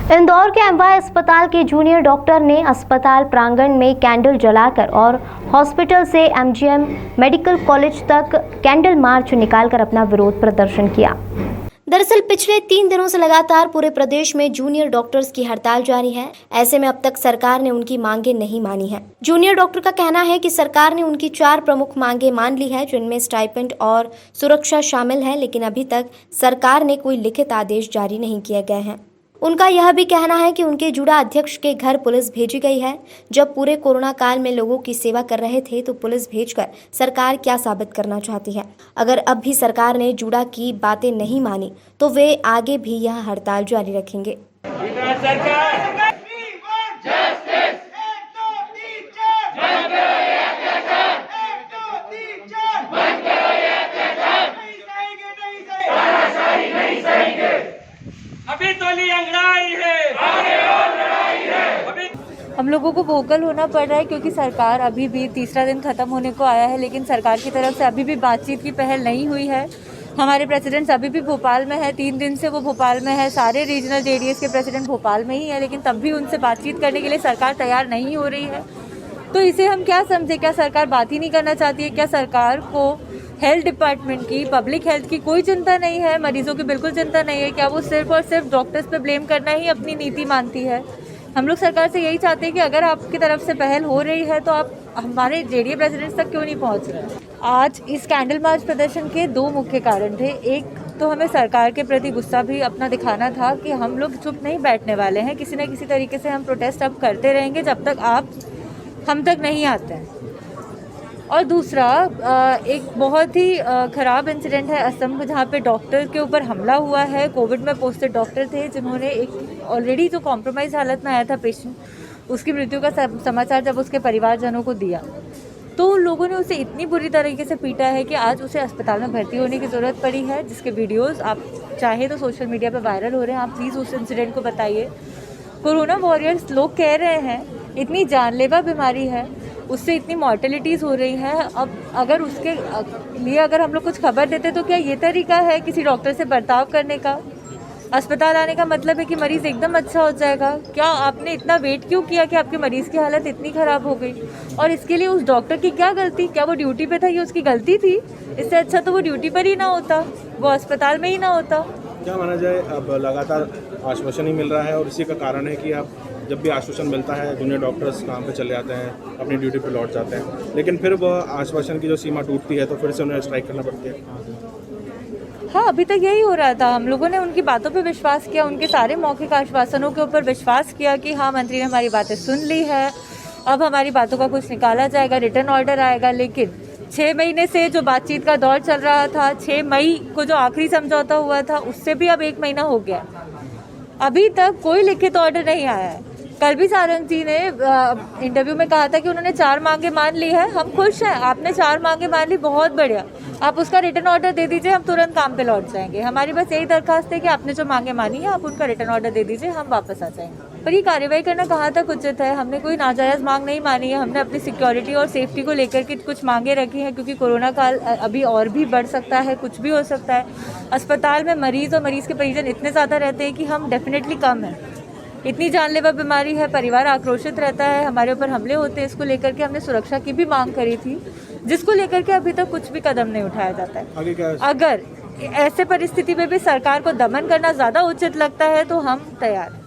इंदौर के एमवाय अस्पताल के जूनियर डॉक्टर ने अस्पताल प्रांगण में कैंडल जलाकर और हॉस्पिटल से एमजीएम मेडिकल कॉलेज तक कैंडल मार्च निकालकर अपना विरोध प्रदर्शन किया। दरअसल पिछले 3 दिनों से लगातार पूरे प्रदेश में जूनियर डॉक्टर्स की हड़ताल जारी है। ऐसे में अब तक सरकार ने उनकी मांगे नहीं मानी है। जूनियर डॉक्टर का कहना है कि सरकार ने उनकी 4 प्रमुख मांगे मान ली है, जिनमें स्टाइपेंड और सुरक्षा शामिल है, लेकिन अभी तक सरकार ने कोई लिखित आदेश जारी नहीं किए गए हैं। उनका यह भी कहना है कि उनके जुड़ा अध्यक्ष के घर पुलिस भेजी गई है। जब पूरे कोरोना काल में लोगों की सेवा कर रहे थे तो पुलिस भेजकर सरकार क्या साबित करना चाहती है। अगर अब भी सरकार ने जुड़ा की बातें नहीं मानी तो वे आगे भी यह हड़ताल जारी रखेंगे। अभी तो अंगड़ाई है, आगे और लड़ाई है। हम लोगों को वोकल होना पड़ रहा है क्योंकि सरकार अभी भी तीसरा दिन खत्म होने को आया है, लेकिन सरकार की तरफ से अभी भी बातचीत की पहल नहीं हुई है। हमारे प्रेसिडेंट्स अभी भी भोपाल में है, 3 दिन से वो भोपाल में है। सारे रीजनल जेडीएस के प्रेसिडेंट भोपाल में ही है, लेकिन तब भी उनसे बातचीत करने के लिए सरकार तैयार नहीं हो रही है। तो इसे हम क्या समझे? क्या सरकार बात ही नहीं करना चाहती है? क्या सरकार को हेल्थ डिपार्टमेंट की, पब्लिक हेल्थ की कोई चिंता नहीं है? मरीजों की बिल्कुल चिंता नहीं है? क्या वो सिर्फ और सिर्फ डॉक्टर्स पे ब्लेम करना ही अपनी नीति मानती है? हम लोग सरकार से यही चाहते हैं कि अगर आपकी तरफ से पहल हो रही है तो आप हमारे जेडीए प्रेसिडेंट्स तक क्यों नहीं पहुंच रहे? आज इस कैंडल मार्च प्रदर्शन के 2 मुख्य कारण थे। एक तो हमें सरकार के प्रति गुस्सा भी अपना दिखाना था कि हम लोग चुप नहीं बैठने वाले हैं। किसी न किसी तरीके से हम प्रोटेस्ट अब करते रहेंगे जब तक आप हम तक नहीं आते हैं। और दूसरा, एक बहुत ही ख़राब इंसिडेंट है असम, जहाँ पे डॉक्टर के ऊपर हमला हुआ है। कोविड में पोस्टेड डॉक्टर थे जिन्होंने एक ऑलरेडी जो कॉम्प्रोमाइज़ हालत में आया था पेशेंट, उसकी मृत्यु का समाचार जब उसके परिवारजनों को दिया तो उन लोगों ने उसे इतनी बुरी तरीके से पीटा है कि आज उसे अस्पताल में भर्ती होने की ज़रूरत पड़ी है, जिसके वीडियोज़ आप चाहे तो सोशल मीडिया पर वायरल हो रहे हैं। आप प्लीज़ उस इंसिडेंट को बताइए। कोरोना वॉरियर्स लोग कह रहे हैं इतनी जानलेवा बीमारी है, उससे इतनी मॉर्टेलिटीज़ हो रही हैं। अब अगर उसके लिए अगर हम लोग कुछ खबर देते तो क्या ये तरीका है किसी डॉक्टर से बर्ताव करने का? अस्पताल आने का मतलब है कि मरीज़ एकदम अच्छा हो जाएगा? क्या आपने इतना वेट क्यों किया कि आपके मरीज़ की हालत इतनी ख़राब हो गई? और इसके लिए उस डॉक्टर की क्या गलती? क्या वो ड्यूटी पे था, ये उसकी गलती थी? इससे अच्छा तो वो ड्यूटी पर ही ना होता, वो अस्पताल में ही ना होता। क्या माना जाए, अब लगातार आश्वासन ही मिल रहा है और इसी का कारण है कि अब जब भी आश्वासन मिलता है जूनियर डॉक्टर्स काम पे चले जाते हैं, अपनी ड्यूटी पे लौट जाते हैं, लेकिन फिर वह आश्वासन की जो सीमा टूटती है तो फिर से उन्हें स्ट्राइक करना पड़ती है। हाँ, अभी तक यही हो रहा था। हम लोगों ने उनकी बातों पे विश्वास किया, उनके सारे मौखिक आश्वासनों के ऊपर विश्वास किया कि हाँ, मंत्री ने हमारी बातें सुन ली है, अब हमारी बातों का कुछ निकाला जाएगा, रिटर्न ऑर्डर आएगा। लेकिन 6 महीने से जो बातचीत का दौर चल रहा था, 6 मई को जो आखिरी समझौता हुआ था, उससे भी अब 1 महीना हो गया, अभी तक कोई लिखित ऑर्डर नहीं आया है। कल भी सारंग जी ने इंटरव्यू में कहा था कि उन्होंने 4 मांगे मान ली है। हम खुश हैं, आपने 4 मांगे मान ली, बहुत बढ़िया। आप उसका रिटर्न ऑर्डर दे दीजिए, हम तुरंत काम पे लौट जाएंगे। हमारी बस यही दरखास्त है कि आपने जो मांगे मानी है आप उनका रिटर्न ऑर्डर दे दीजिए, हम वापस आ जाएंगे। पर ये कार्रवाई करना कहाँ तक उचित है? हमने कोई नाजायज़ मांग नहीं मानी है। हमने अपनी सिक्योरिटी और सेफ्टी को लेकर के कुछ मांगे रखी हैं, क्योंकि कोरोना काल अभी और भी बढ़ सकता है, कुछ भी हो सकता है। अस्पताल में मरीज़ और मरीज़ के परिजन इतने ज़्यादा रहते हैं कि हम डेफिनेटली कम हैं। इतनी जानलेवा बीमारी है, परिवार आक्रोशित रहता है, हमारे ऊपर हमले होते हैं। इसको लेकर के हमने सुरक्षा की भी मांग करी थी, जिसको लेकर के अभी तक कुछ भी कदम नहीं उठाया जाता है। अगर ऐसे परिस्थिति में भी सरकार को दमन करना ज़्यादा उचित लगता है तो हम तैयार हैं।